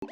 How's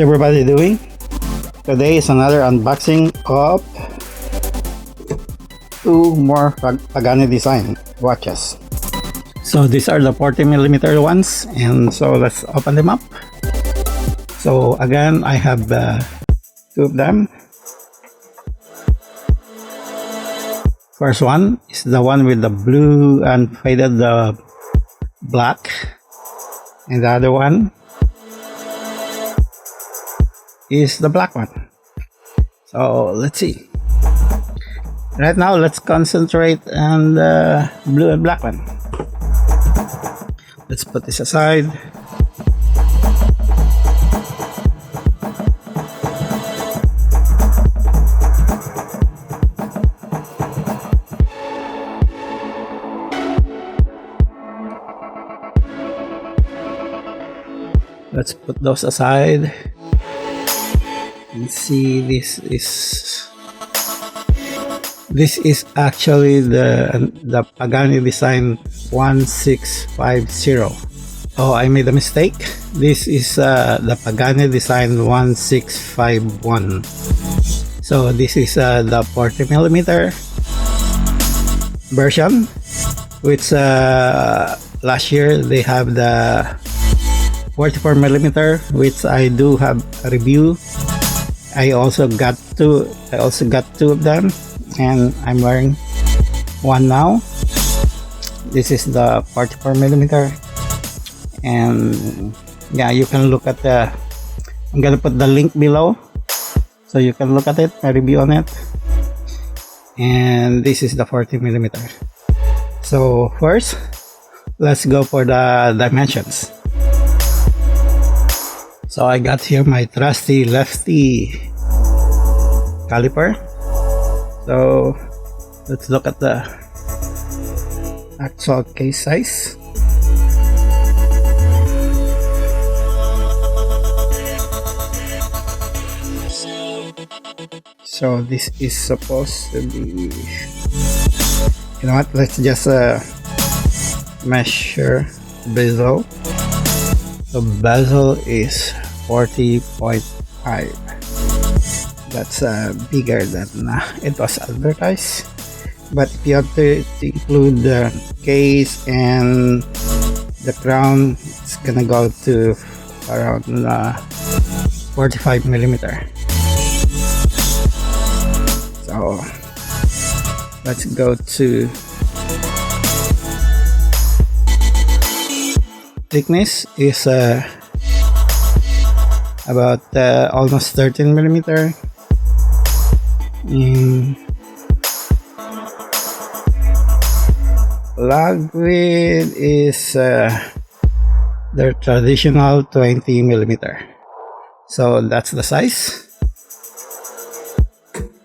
everybody doing? Today is another unboxing of two more Pagani Design watches. So these are the 40mm ones, and so let's open them up. So again, I have two of them. First one is the one with the blue and faded black, and the other one is the black one. So let's see. Right now, let's concentrate on the blue and black one. Let's put this aside. Let's put those aside. And see, this is actually the Pagani Design 1650. Oh, I made a mistake. This is the Pagani Design 1651. So this is the 40mm version, which last year they have the 44mm, which I do have a review. I also got two of them, and I'm wearing one now. This is the 44mm, and yeah, you can look at I'm gonna put the link below so you can look at it, my review on it. And this is the 40mm. So first, let's go for the dimensions. So I got here my trusty lefty caliper. So let's look at the actual case size. So this is supposed to be, you know what, let's just measure bezel. The bezel is 40.5. That's bigger than it was advertised. But if you have to include the case and the crown, it's gonna go to around 45mm. So let's go to thickness is about almost 13mm. Lug width is their traditional 20mm. So that's the size.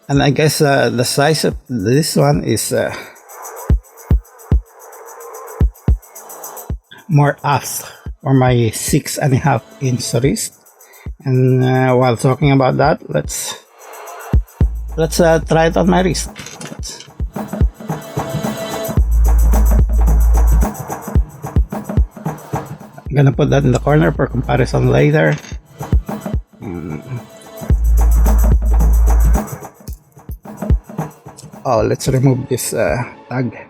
And I guess the size of this one is more apt for my 6.5 inch wrist. And while talking about that, let's try it on my wrist. I'm gonna put that in the corner for comparison later. Oh, let's remove this tag.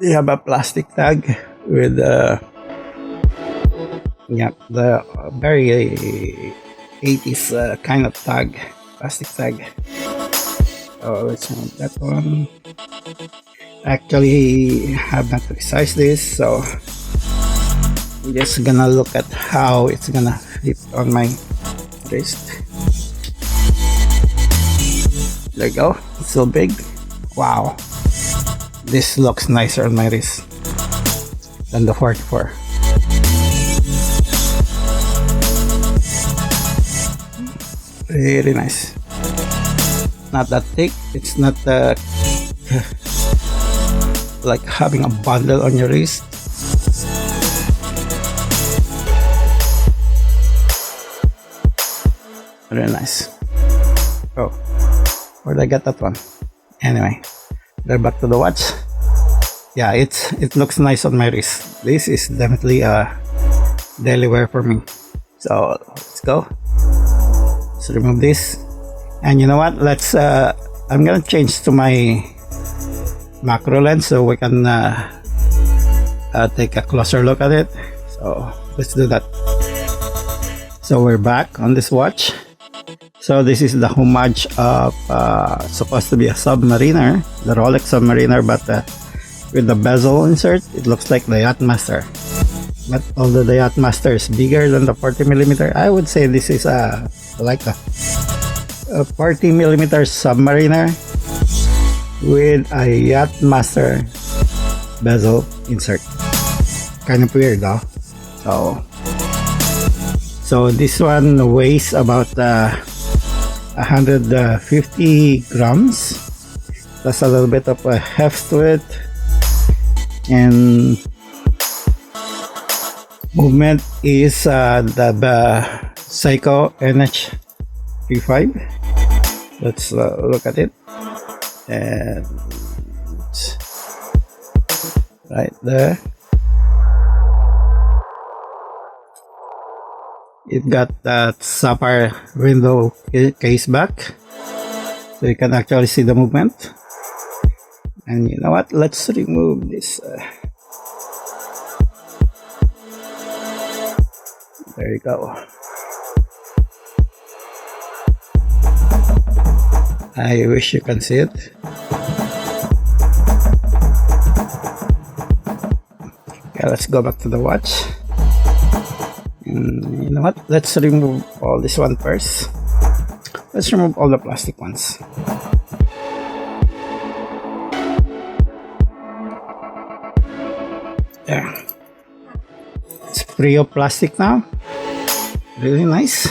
They have a plastic tag with yeah, the very 80s kind of tag, plastic tag. Oh, let's move that one. Actually, have not resized this, so I'm just gonna look at how it's gonna fit on my wrist. There you go. It's so big. Wow, this looks nicer on my wrist than the 44. Really nice. Not that thick. It's not like having a bundle on your wrist. Very nice. Oh, where'd I get that one? Anyway, they're back to the watch. Yeah, it looks nice on my wrist. This is definitely a daily wear for me. So let's go. Let's remove this. And you know what? Let's I'm gonna change to my macro lens so we can take a closer look at it. So let's do that. So we're back on this watch. So this is the Homage of supposed to be a Submariner, the Rolex Submariner, but with the bezel insert, it looks like the Yachtmaster. But although the Yachtmaster is bigger than the 40mm, I would say this is like a 40mm Submariner with a Yachtmaster bezel insert. Kind of weird, though. So this one weighs about 150 grams. That's a little bit of a heft to it, and movement is the Seiko NH35. Let's look at it, and right there. It got that sapphire window case back, so you can actually see the movement. And you know what? Let's remove this. There you go. I wish you can see it. Okay, let's go back to the watch. And you know what? Let's remove all this one first. Let's remove all the plastic ones. There. It's free of plastic now. Really nice.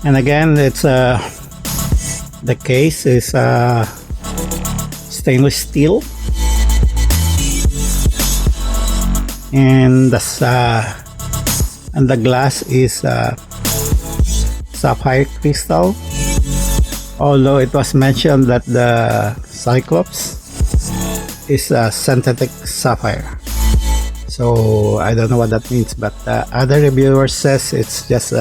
And again, it's the case is stainless steel, and the glass is sapphire crystal. Although it was mentioned that the Cyclops is a synthetic sapphire, so I don't know what that means. But other reviewers says it's just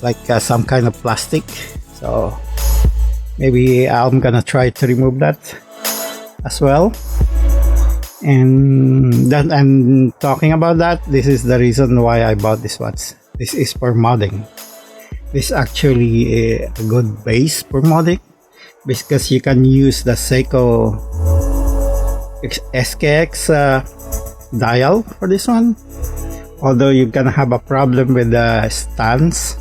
like some kind of plastic. So maybe I'm gonna try to remove that as well. And that I'm talking about that, this is the reason why I bought this watch. This is for modding. This is actually a good base for modding, because you can use the Seiko SKX dial for this one. Although you're gonna have a problem with the stance,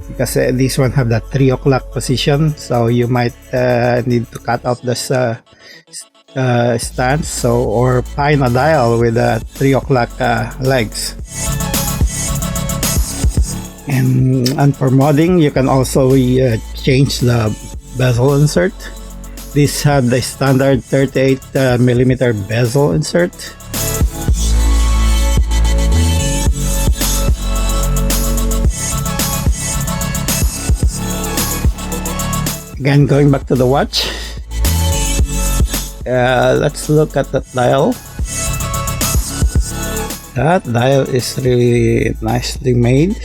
because this one have the 3 o'clock position, so you might need to cut off the stance, or find a dial with 3 o'clock legs. And for modding, you can also change the bezel insert. These have the standard 38mm bezel insert. Again, going back to the watch, let's look at that dial. That dial is really nicely made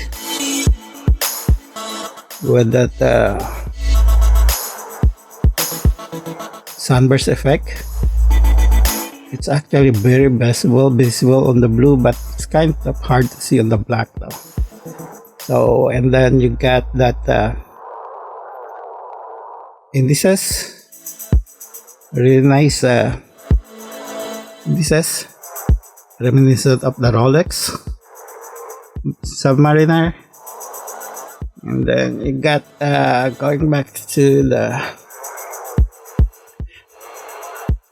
with that sunburst effect. It's actually very visible on the blue, but it's kind of hard to see on the black though. So, and then you got that indices, really nice indices, reminiscent of the Rolex Submariner. And then you got going back to the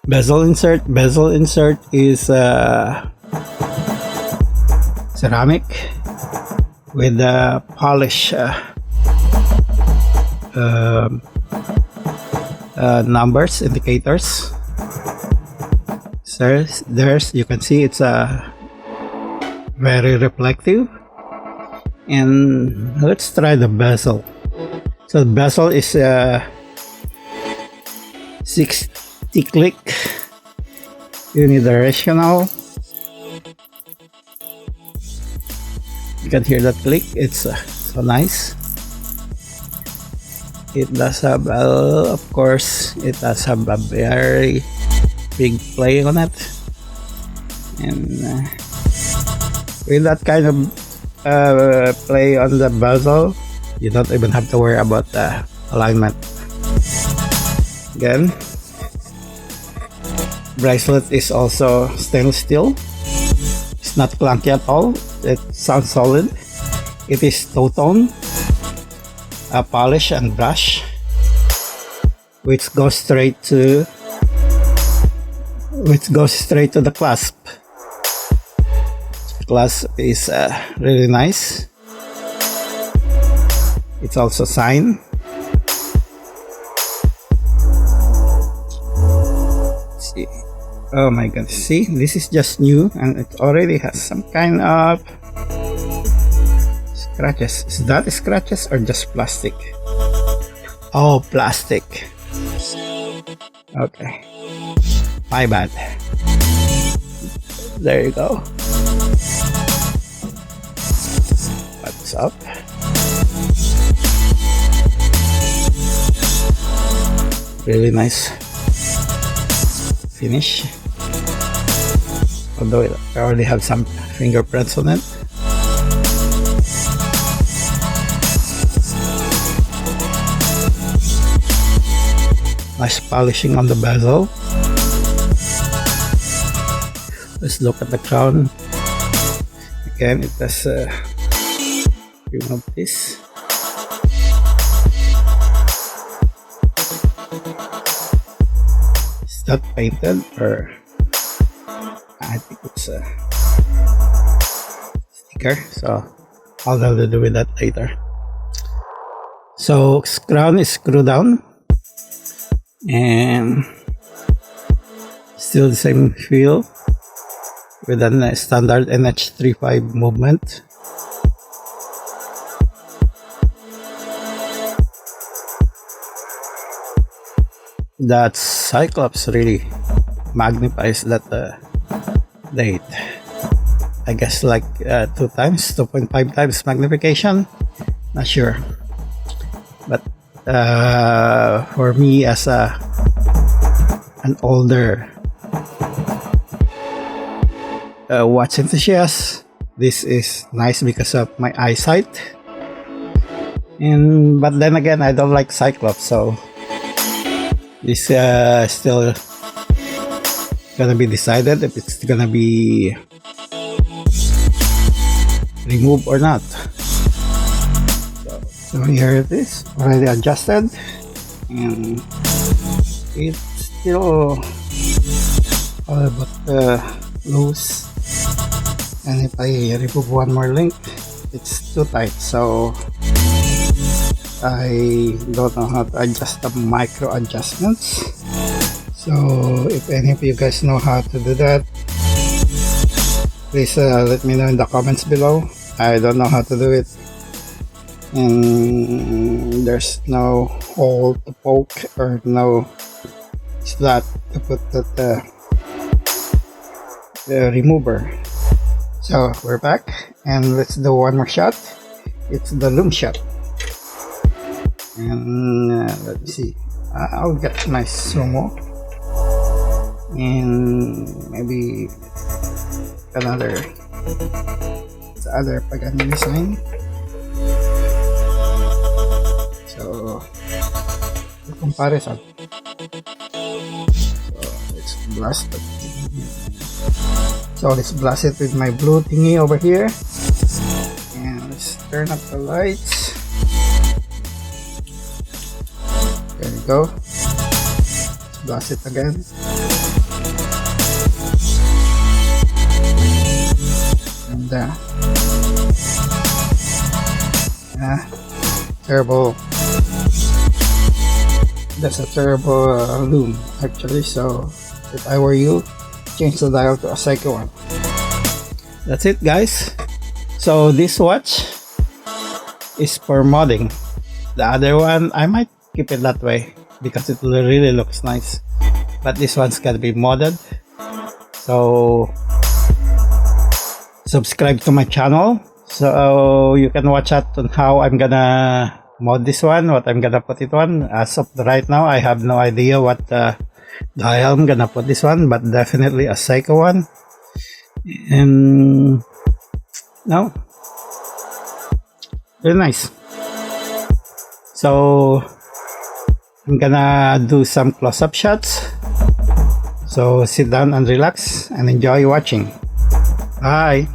bezel insert. Bezel insert is ceramic, with the polish numbers, indicators. So there's, you can see it's very reflective. And let's try the bezel. So the bezel is 60 click unidirectional. You can hear that click. It's so nice. It does have of course it does have a very big play on it, and with that kind of play on the bezel, you don't even have to worry about the alignment. Again, bracelet is also stainless steel. It's not clunky at all. It sounds solid. It is two-tone, polish and brush, which goes straight to the clasp. The clasp is really nice. It's also signed. Let's see. Oh my god, see, this is just new and it already has some kind of scratches. Is that scratches or just plastic? Oh, plastic. Okay, my bad. There you go. What's up? Really nice finish, although it already have some fingerprints on it. Nice polishing on the bezel. Let's look at the crown. Again, it has remove this. Is that painted or I think it's a sticker, so I'll have to do with that later. So crown is screwed down and still the same feel with a standard NH35 movement. That Cyclops really magnifies that date. I guess like 2.5 times magnification, not sure, but for me as an older watch enthusiast, this is nice because of my eyesight, but then again I don't like Cyclops, so this still gonna be decided if it's gonna be removed or not. So here it is, already adjusted, and it's still all about loose, and if I remove one more link it's too tight, so I don't know how to adjust the micro adjustments. So if any of you guys know how to do that, please let me know in the comments below. I don't know how to do it, and there's no hole to poke or no slot to put the remover. So we're back and let's do one more shot. It's the Lume shot. And let me see, I'll get my Sumo and maybe another Pagani Design. So the comparison, so let's blast it with my blue thingy over here, and let's turn up the lights. There we go. Let's blast it again. And turbo. That's a turbo Lume actually, so if I were you, change the dial to a Psycho one. That's it guys. So this watch is for modding. The other one I might keep it that way because it really looks nice, but this one's gotta be modded. So subscribe to my channel so you can watch out on how I'm gonna mod this one, what I'm gonna put it on. As of right now, I have no idea what dial I'm gonna put this one, but definitely a Psycho one. And no, very nice. So I'm gonna do some close-up shots. So sit down and relax and enjoy watching. Bye.